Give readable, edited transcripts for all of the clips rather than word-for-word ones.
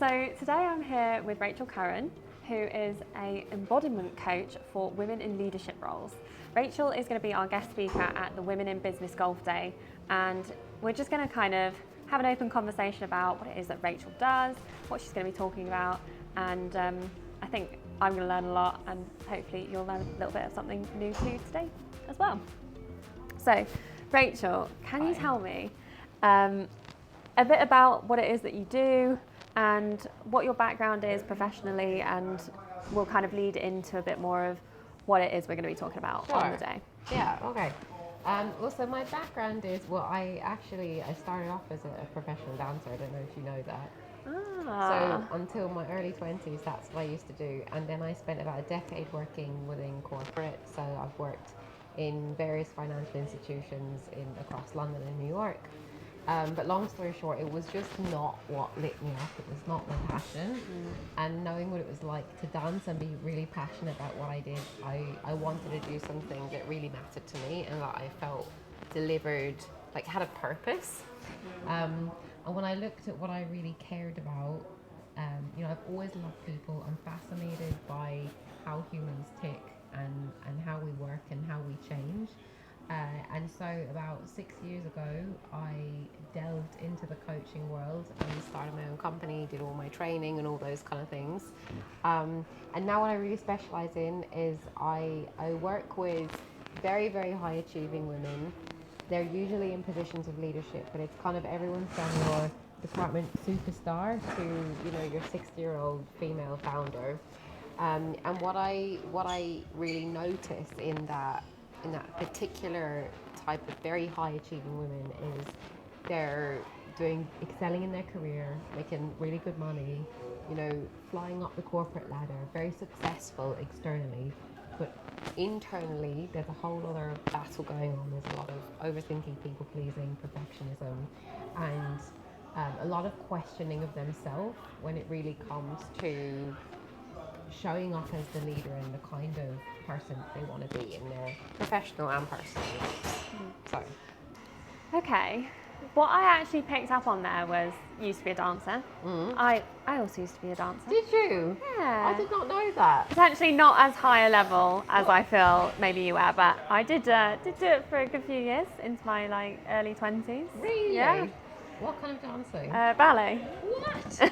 So today I'm here with Rachel Curran, who is an embodiment coach for women in leadership roles. Rachel is going to be our guest speaker at the Women in Business Golf Day, and we're just going to kind of have an open conversation about what it is that Rachel does, what she's going to be talking about, and I think I'm going to learn a lot, and hopefully you'll learn a little bit of something new too today as well. So, Rachel, can you tell me a bit about what it is that you do and what your background is professionally, and we'll kind of lead into a bit more of what it is we're going to be talking about on the day. Yeah, okay. So my background is, I started off as a professional dancer. I don't know if you know that. So until my early 20s, that's what I used to do. And then I spent about a decade working within corporate. So I've worked in various financial institutions across London and New York. But long story short, it was just not what lit me up. It was not my passion. And knowing what it was like to dance and be really passionate about what I did, I wanted to do something that really mattered to me and that I felt delivered, like had a purpose. And when I looked at what I really cared about, I've always loved people. I'm fascinated by how humans tick and how we work and how we change. And so about 6 years ago, I delved into the coaching world and started my own company, did all my training and all those kind of things. And now what I really specialize in is I work with very, very high achieving women. They're usually in positions of leadership, but it's kind of everyone from your department superstar to, your 60-year-old female founder. And what I really notice in that particular type of very high achieving women is they're excelling in their career, making really good money, flying up the corporate ladder, very successful externally, but internally there's a whole other battle going on. There's a lot of overthinking, people pleasing, perfectionism, and a lot of questioning of themselves when it really comes to showing up as the leader and the kind of person they want to be in their professional and personal lives. So, Okay, what I actually picked up on there was you used to be a dancer. I also used to be a dancer. Did you? Yeah. I did not know that. Potentially not as high a level as I feel maybe you were, but I did do it for a good few years into my early 20s. Really? Yeah. What kind of dancing? Ballet. What? So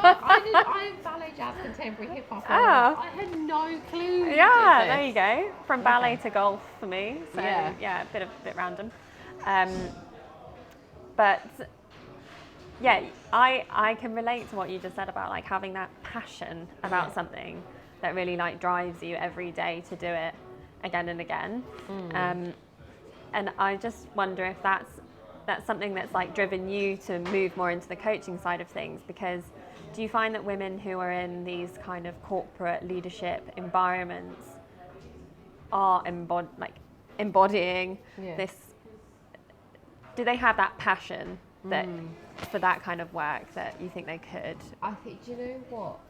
I'm ballet, jazz, contemporary, hip hop. I had no clue. Yeah, there you go. From ballet to golf for me. So yeah, a bit random. But yeah, I can relate to what you just said about having that passion about something that really drives you every day to do it again and again. And I just wonder if that's something that's driven you to move more into the coaching side of things, because do you find that women who are in these kind of corporate leadership environments are embodying this? Do they have that passion that for that kind of work that you think they could? I think, do you know what?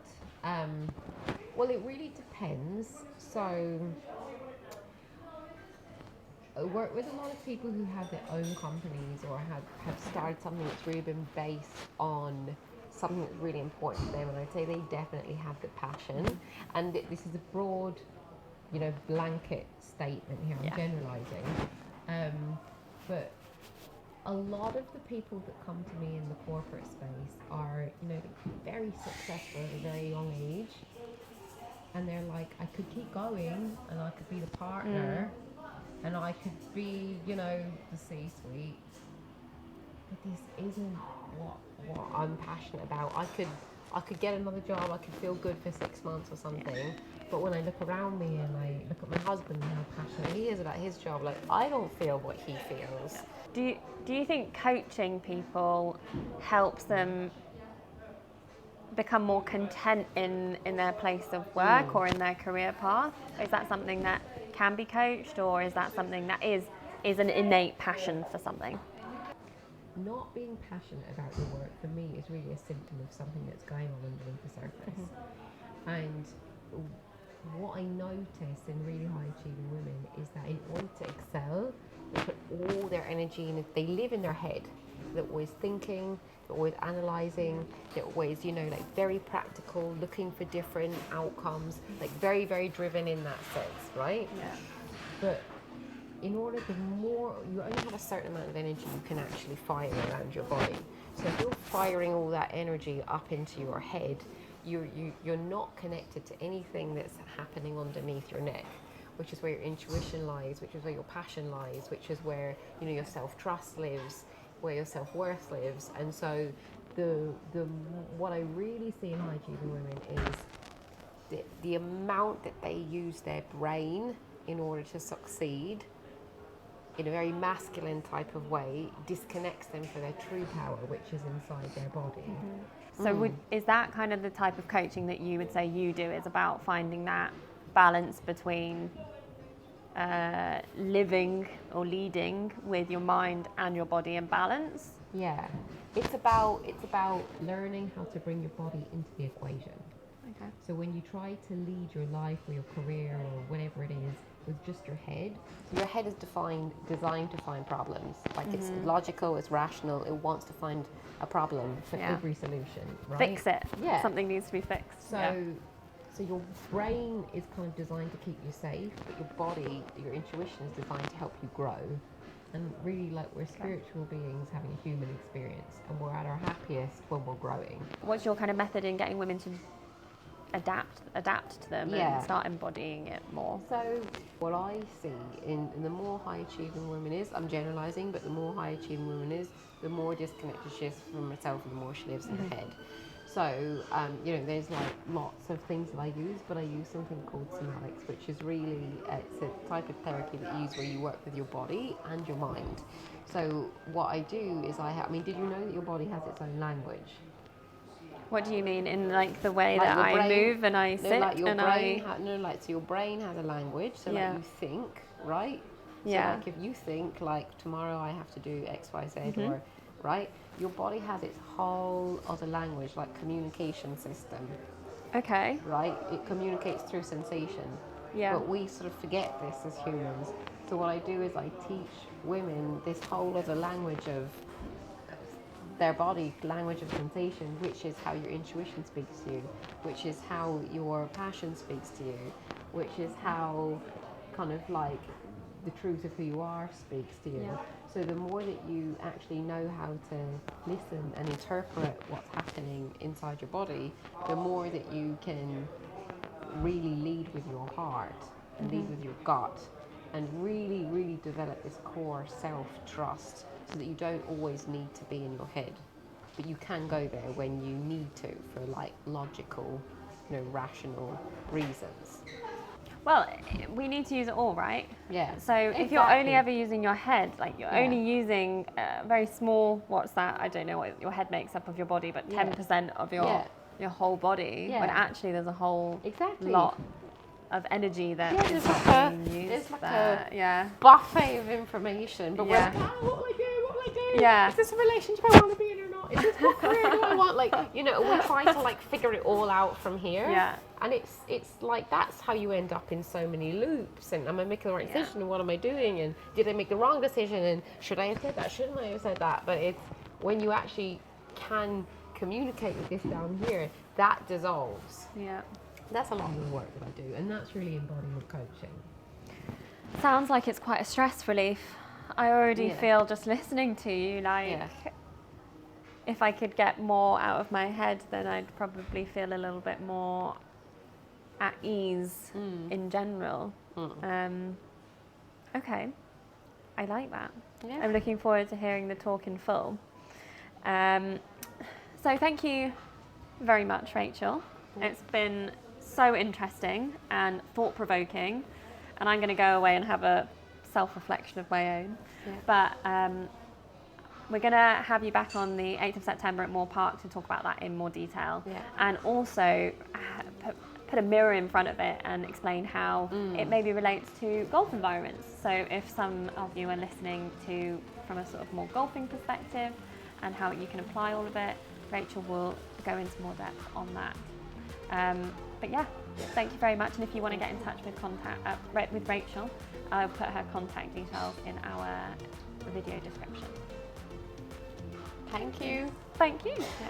Well, it really depends. So I work with a lot of people who have their own companies or have started something that's really been based on something that's really important to them, and I'd say they definitely have the passion. And this is a broad, blanket statement here. I'm generalizing, but a lot of the people that come to me in the corporate space are, very successful at a very young age, and they're like, I could keep going, and I could be the partner. And I could be, the C-suite, but this isn't what I'm passionate about. I could get another job. I could feel good for 6 months or something. But when I look around me and I look at my husband and how passionate he is about his job, I don't feel what he feels. Do you think coaching people helps them become more content in their place of work or in their career path? Is that something that can be coached, or is that something that is an innate passion for something? Not being passionate about your work for me is really a symptom of something that's going on underneath the surface. And what I notice in really high achieving women is that in order to excel, they put all their energy in it. They live in their head. they're always thinking, they're always analysing, they're always, like very practical, looking for different outcomes, like very, very driven in that sense, right? Yeah. But in order to you only have a certain amount of energy you can actually fire around your body. So if you're firing all that energy up into your head, you're not connected to anything that's happening underneath your neck, which is where your intuition lies, which is where your passion lies, which is where your self-trust lives, where your self-worth lives. And so what I really see in high achieving women is the amount that they use their brain in order to succeed in a very masculine type of way disconnects them from their true power, which is inside their body. Mm-hmm. So is that kind of the type of coaching that you would say you do? Is about finding that balance between living or leading with your mind and your body in balance? Yeah, it's about learning how to bring your body into the equation. Okay. So when you try to lead your life or your career or whatever it is with just your head, so your head is designed to find problems. Like it's logical, it's rational, it wants to find a problem for every solution, right? Fix it. Yeah. Something needs to be fixed. So your brain is kind of designed to keep you safe, but your body, your intuition is designed to help you grow. And really, like, we're spiritual beings having a human experience, and we're at our happiest when we're growing. What's your kind of method in getting women to adapt to them and start embodying it more? So what I see in the more high achieving woman is, I'm generalizing, but the more high achieving woman is, the more disconnected she is from herself and the more she lives in her head. So, there's like lots of things that I use, but I use something called somatics, which is really, it's a type of therapy that you use where you work with your body and your mind. So what I do is did you know that your body has its own language? What do you mean in like the way that I move and I sit like your and brain so your brain has a language, so like you think, right? So like if you think like tomorrow I have to do X, Y, Z or right, your body has its whole other language, like communication system. Okay. Right? It communicates through sensation. Yeah. But we sort of forget this as humans. So what I do is I teach women this whole other language of their body, language of sensation, which is how your intuition speaks to you, which is how your passion speaks to you, which is how kind of like the truth of who you are speaks to you. Yeah. So the more that you actually know how to listen and interpret what's happening inside your body, the more that you can really lead with your heart and lead with your gut and really, really develop this core self-trust so that you don't always need to be in your head. But you can go there when you need to for like logical, rational reasons. Well, we need to use it all, right? Yeah. So if you're only ever using your head, like you're only using a very small, what's that? I don't know what your head makes up of your body, but 10% of your whole body, when actually there's a whole lot of energy that is not being used. There's like a buffet of information, but we're like, what will I do? What will I do? Yeah. Is this a relationship I want to be in or not? Is this what career do I want? Like, we try to like figure it all out from here. Yeah. And it's like that's how you end up in so many loops. And am I making the right decision? And what am I doing? And did I make the wrong decision? And should I have said that? Shouldn't I have said that? But it's when you actually can communicate with this down here, that dissolves. Yeah. That's a lot of the work that I do, and that's really embodiment coaching. Sounds like it's quite a stress relief. I already feel just listening to you, like if I could get more out of my head, then I'd probably feel a little bit more at ease in general. Okay, I like that. Yeah. I'm looking forward to hearing the talk in full. So thank you very much, Rachel. It's been so interesting and thought-provoking, and I'm going to go away and have a self-reflection of my own. But we're going to have you back on the 8th of September at Moor Park to talk about that in more detail, and also put a mirror in front of it and explain how it maybe relates to golf environments. So if some of you are listening to from a sort of more golfing perspective and how you can apply all of it, Rachel will go into more depth on that. But thank you very much. And if you want to get in touch with Rachel, I'll put her contact details in our video description. Thank you. Thank you. Yeah.